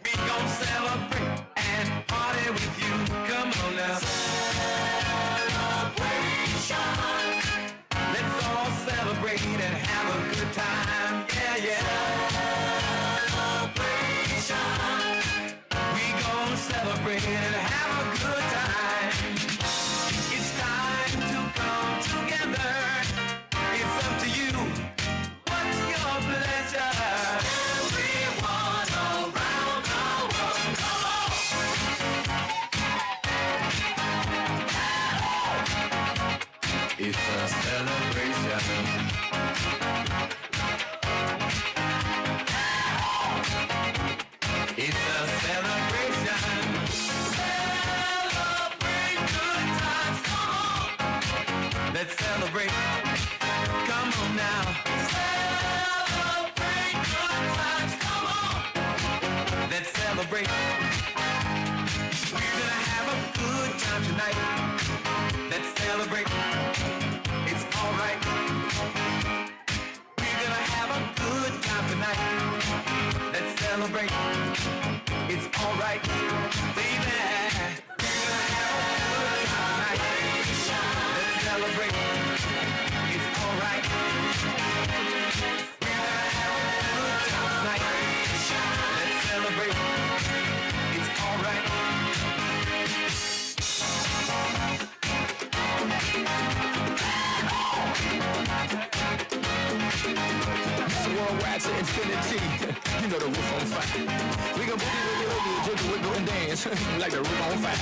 We gon' celebrate and party with you. Come on now. Celebration. Let's all celebrate and have a good time. Yeah, yeah. Celebration. We gon' celebrate and have a good time. It's time to come together. It's up to you. What's your pleasure? Everyone around the world, come on. It's a celebration. It's a celebration. Celebrate good times, come on. Let's celebrate. Come on now. Celebrate good times, come on. Let's celebrate. We're gonna have a good time tonight. Let's celebrate. It's alright. We're gonna have a good time tonight. Let's celebrate. It's alright, baby. We're gonna have a good time tonight. Let's celebrate. It's alright. We're gonna have a good time tonight. Let's celebrate. It's alright. Worldwide to infinity, you know the roof on fire. We gon' boogie, jiggle, wiggle, and dance like the roof on fire.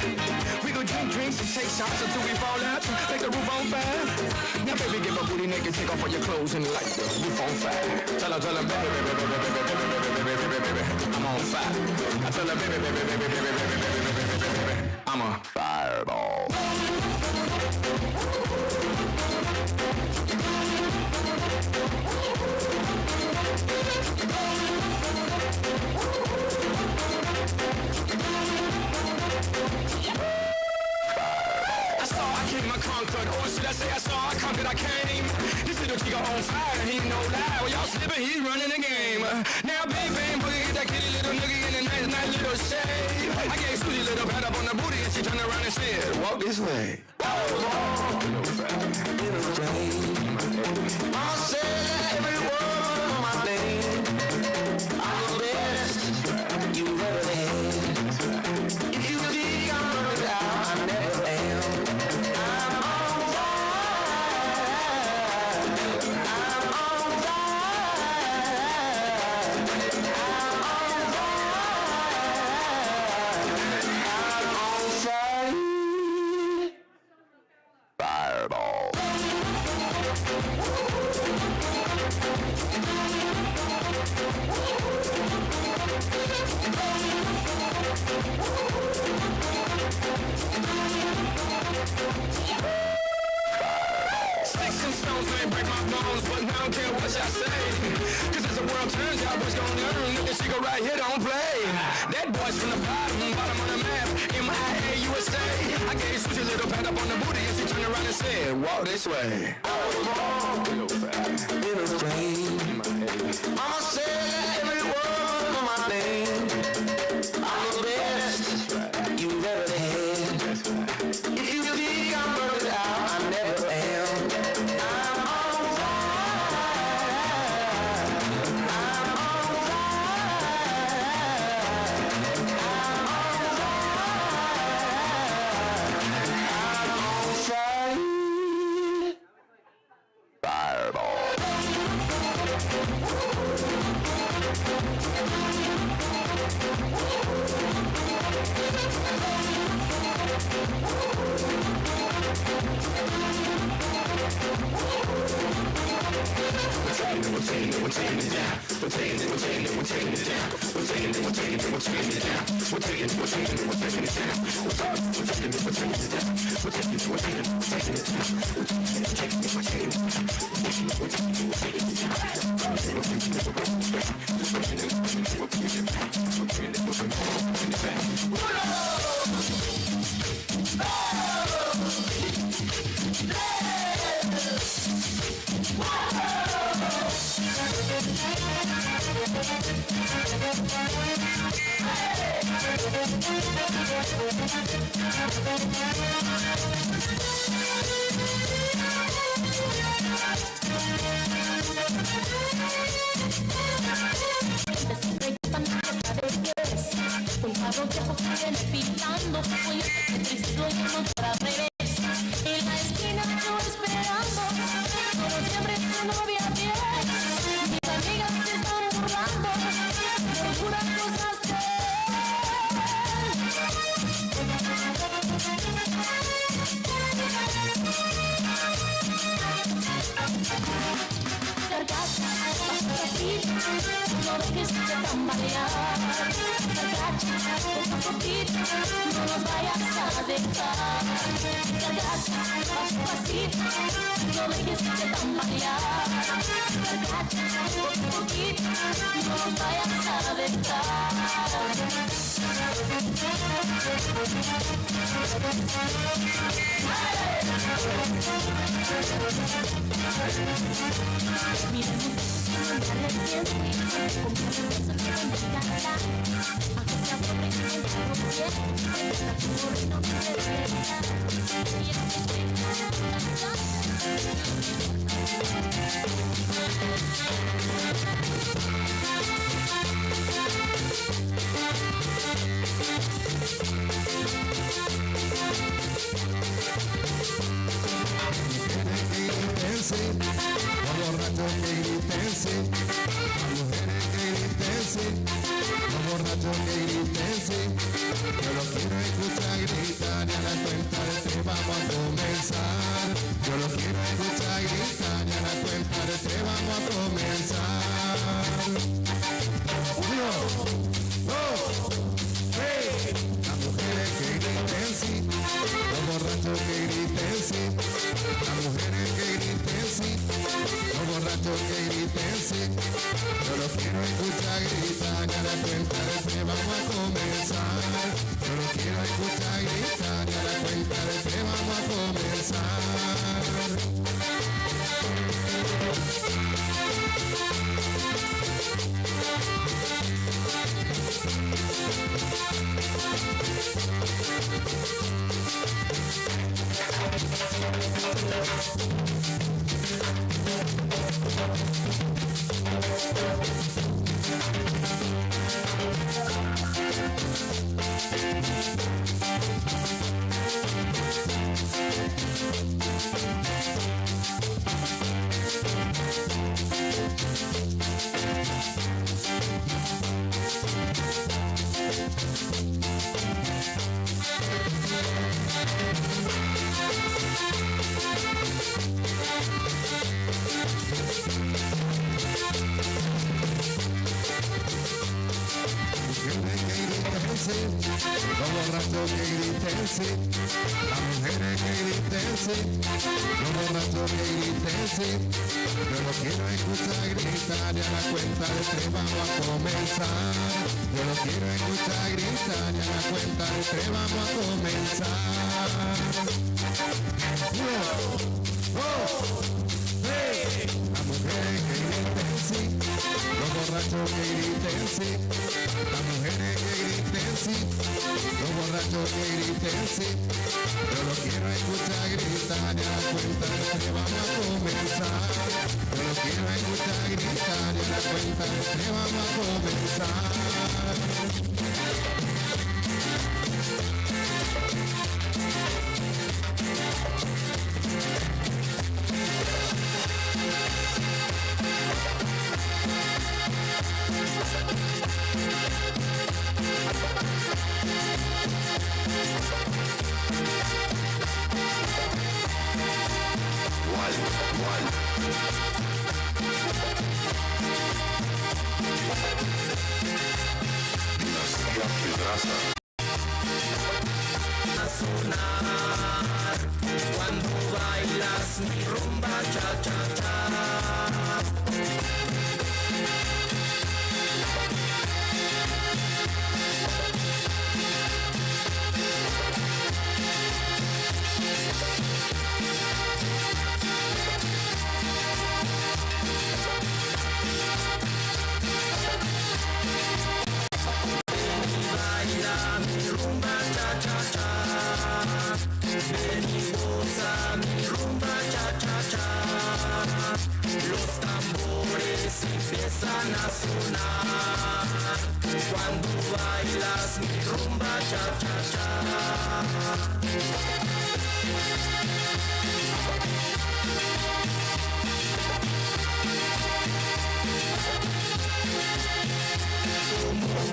We gon' drink drinks and take shots until we fall out like the roof on fire. Now baby, get my booty naked, take off all your clothes and light the roof on fire. Tell her, baby, baby, baby, baby, baby, baby, baby, baby, I'm on fire. I tell her, baby, baby, baby, baby, baby, baby, baby, baby, baby, I'm a fireball. I came, I conquered, or should I say I saw, I conquered, I came. This little chica on fire, he ain't no lie. Well, y'all slipping, he's running the game. Now, bang, bang, boogie, get that kitty little nigga in a nice, nice little shade. I gave Susie a little pat up on the booty, and she turned around and said, walk this way. I'll say every word of my name. I'm the best you've ever had. If you think I'm running out, I never am. I'm on fire. I'm on fire. I'm on fire. Fireball. Sticks and stones may break my bones, but I don't care what y'all say. Cause as the world turns, y'all boys gon' learn that this shit right here don't play. That boy's from the bottom on the map, MIA, USA. I gave Susie a little pat up on the booty and she turned around and said, walk this way. In a flame. I'ma say every word of my name. I'm the best you've ever had. If you think I'm running out, I never am. I'm on fire. I'm on fire. Fireball. We're Siempre tan cerca de pies. Un carro viejo que viene pitando. Voy a ser triste, lo llevo para revés. En la esquina yo esperando. Como siempre tu novia bien. Mis amigas se están burlando. Por puras cosas de Gargacha, así, no dejes de tambalear. Gargacha, poco a poquito, no nos vayas a dejar. Gargacha, pasito, no dejes de tambalear. Gargacha, poco a poquito, no nos vayas a dejar. Mira, no te arrepientes, con mi beso te voy a encantar. Aunque sea pobre y no tengo pie, la tu no me despierta. Y es que te encanta. Los borrachos que griten sí, las mujeres que griten sí, los borrachos que griten sí. Yo lo quiero escuchar gritar y a la cuenta de tres vamos a comenzar. Yo lo quiero escuchar gritar y a la cuenta de tres vamos a comenzar. 1, 2, 3. Las mujeres que griten sí, los borrachos que griten sí, las mujeres que griten sí, los borrachos que griten sí. Yo lo quiero escuchar gritar y a la cuenta de tres vamos a comenzar. Yo lo quiero escuchar gritar y a la cuenta de tres vamos a comenzar. Los borrachos que griten sí, las mujeres que griten sí, los borrachos que griten sí. Yo lo quiero escuchar gritar y a la cuenta de tres vamos a comenzar. Yo lo quiero escuchar gritar y a la cuenta de tres vamos a comenzar. 1, 2, 3. Las mujeres que griten sí, los borrachos que griten sí, las mujeres que griten sí, los borrachos que griten sí. Yo lo quiero escuchar gritar y a la cuenta de tres vamos a comenzar. Yo lo quiero escuchar gritar y a la cuenta de tres vamos a comenzar. A sonar cuando bailas mi rumba cha cha cha. Baila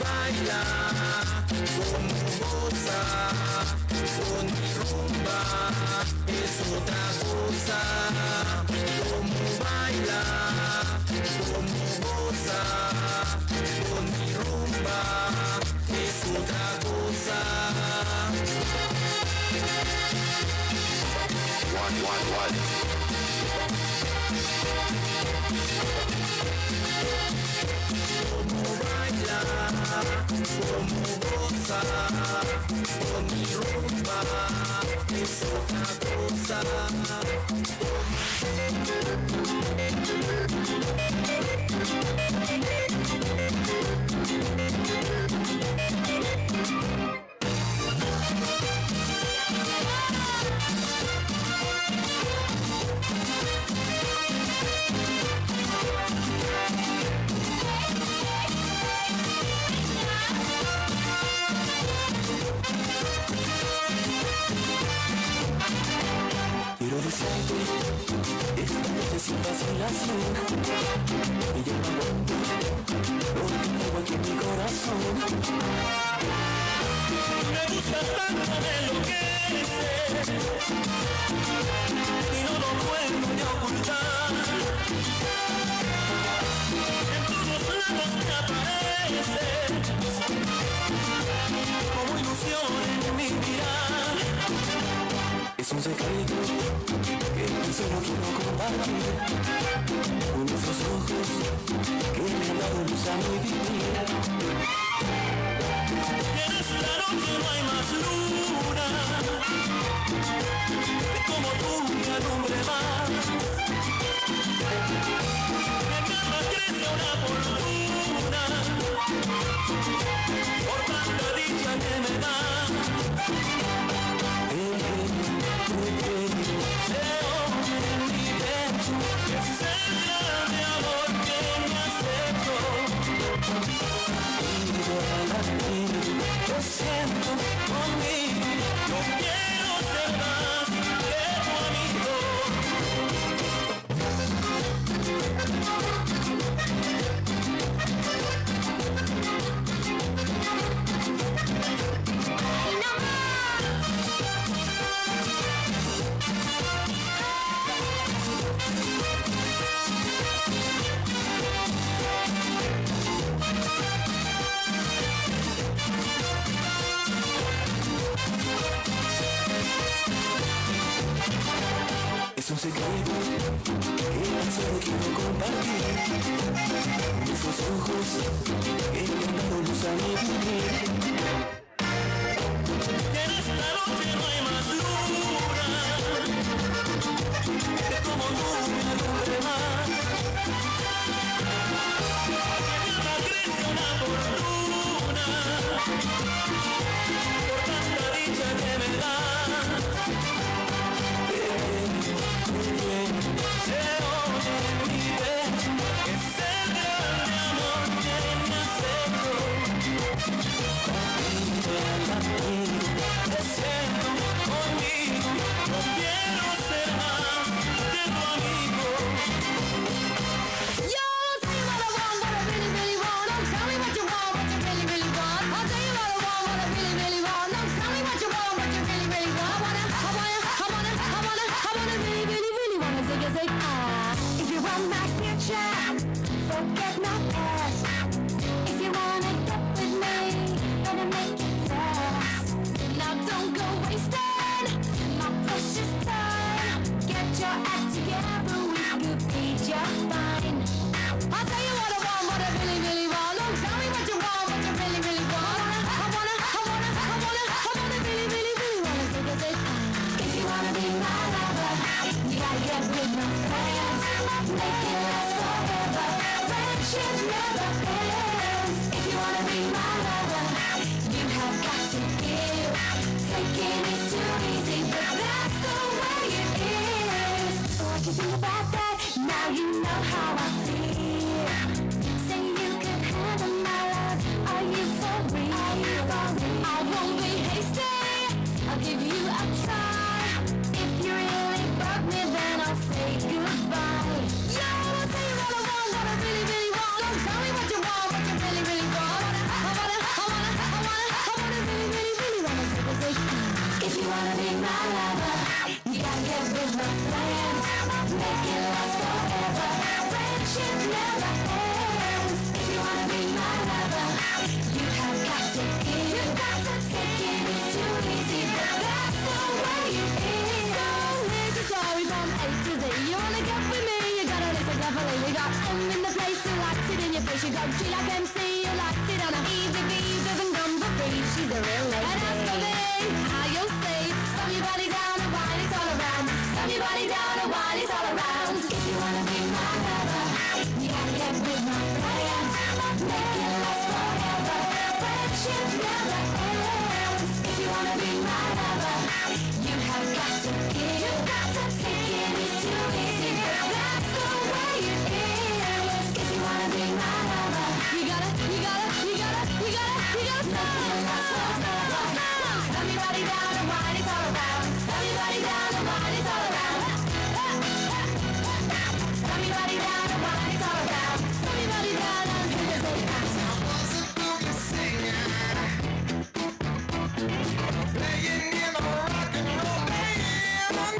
Baila, como goza, con mi rumba es otra cosa. Como baila, como goza, con mi rumba es otra cosa. One. Como baila, como goza, con mi rumba es otra cosa. Quiero decirte, esta noche sin vacilación, y ya no aguanto, lo que tengo aquí en mi corazón. Me gustas tanto, me enloqueces, y no lo puedo ni ocultar. En todos lados me apareces, como ilusión en mi mirar. Es un secreto que solo quiero compartir, con esos ojos que me han dado luz a mi vivir. En esta noche no hay más luna, que como tú me alumbre más. Mi alma crece una fortuna, por tanta dicha que me da. Lo siento conmigo, no quiero ser más que tu amigo. Es un secreto que tan solo quiero compartir, con esos ojos que me han dado luz a mi vivir. En esta noche no hay más luna, que como tú me alumbre más. Mi alma crece una fortuna, por tanta dicha que me da. Se oye mi pecho, es el grande amor que me hace my lover, you gotta get with my friends. Make it last forever. Friendship never ends. If you wanna be my lover, you have got to give. You got to take it. It's too easy, but that's the way it is. So here's the story from A to Z. You wanna get with me? You gotta listen carefully. You got M in the place who likes it in your face. You got G like MC, you likes it on a easy V. Doesn't come for free. She's a real lady. And as for me, how you'll say, slam your body down and wine it's all around. Slam your body down and wine it's all around. If you wanna be my lover, you gotta get with my friends. Make it last forever. Friendship never ends. If you wanna be my lover, you have got to give. You got to take it. It's too easy, but that's the way it is. If you wanna be my lover, you gotta make it last forever. Slam your body down and wine it's all around. Slam your body down and wine it's all around. Slam your body down and wine it's all around. Slam your body down and sing the same dance. Was a boogie singer, playing in a rock and roll band.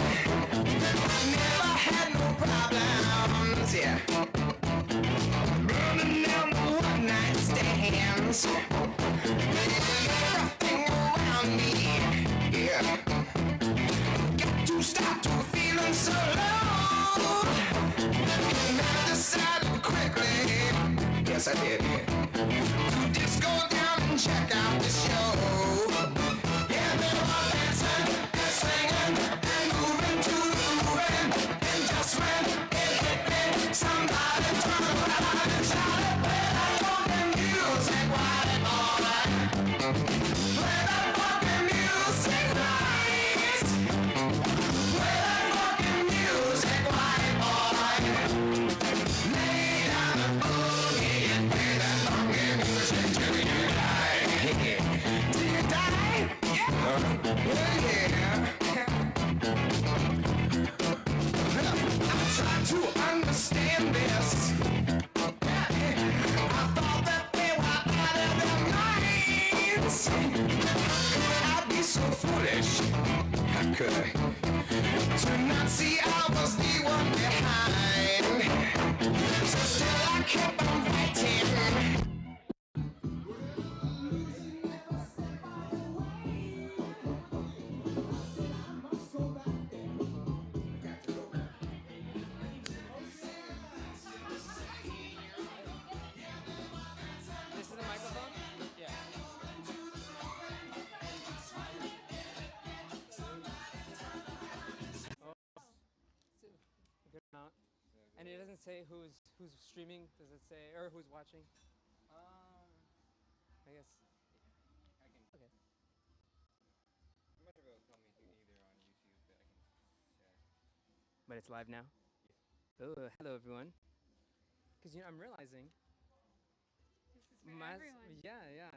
Never had no problems, yeah. Burning down the one night stands. Everything around me, yeah. Got to stop to feeling so low. And I decided quickly, yes I did, to just go down and check out the show. Yeah, they were dancing and singing and moving to the grooving. And just when it hit me, somebody turned around and shouted, play that funky music, white boy. Play that funky music, right. Play that funky music, white boy. Lay down the boogie and play that funky music till you die. Till you die? Yeah. I tried to understand this. I thought that they were out of their minds. How could I be so foolish? How could I? To not see I was the one behind. So still I kept on fighting. This is the microphone? Yeah. Good amount. And it doesn't say who's streaming, does it say, or who's watching? I guess. Okay. But it's live now? Oh, hello everyone. Because I'm realizing This is for everyone. yeah.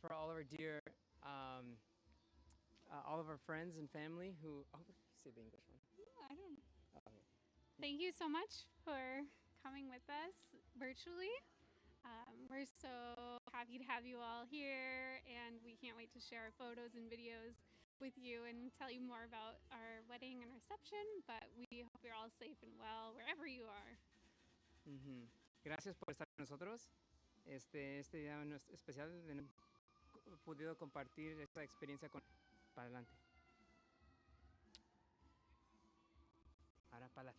For all of our dear, all of our friends and family who. Oh, say the English one. I don't. Okay. Thank you so much for coming with us virtually. We're so happy to have you all here, and we can't wait to share our photos and videos with you and tell you more about our wedding and reception. But we hope you're all safe and well wherever you are. Ujú. Gracias por estar con nosotros. Este día especial de podido compartir esta experiencia con para adelante.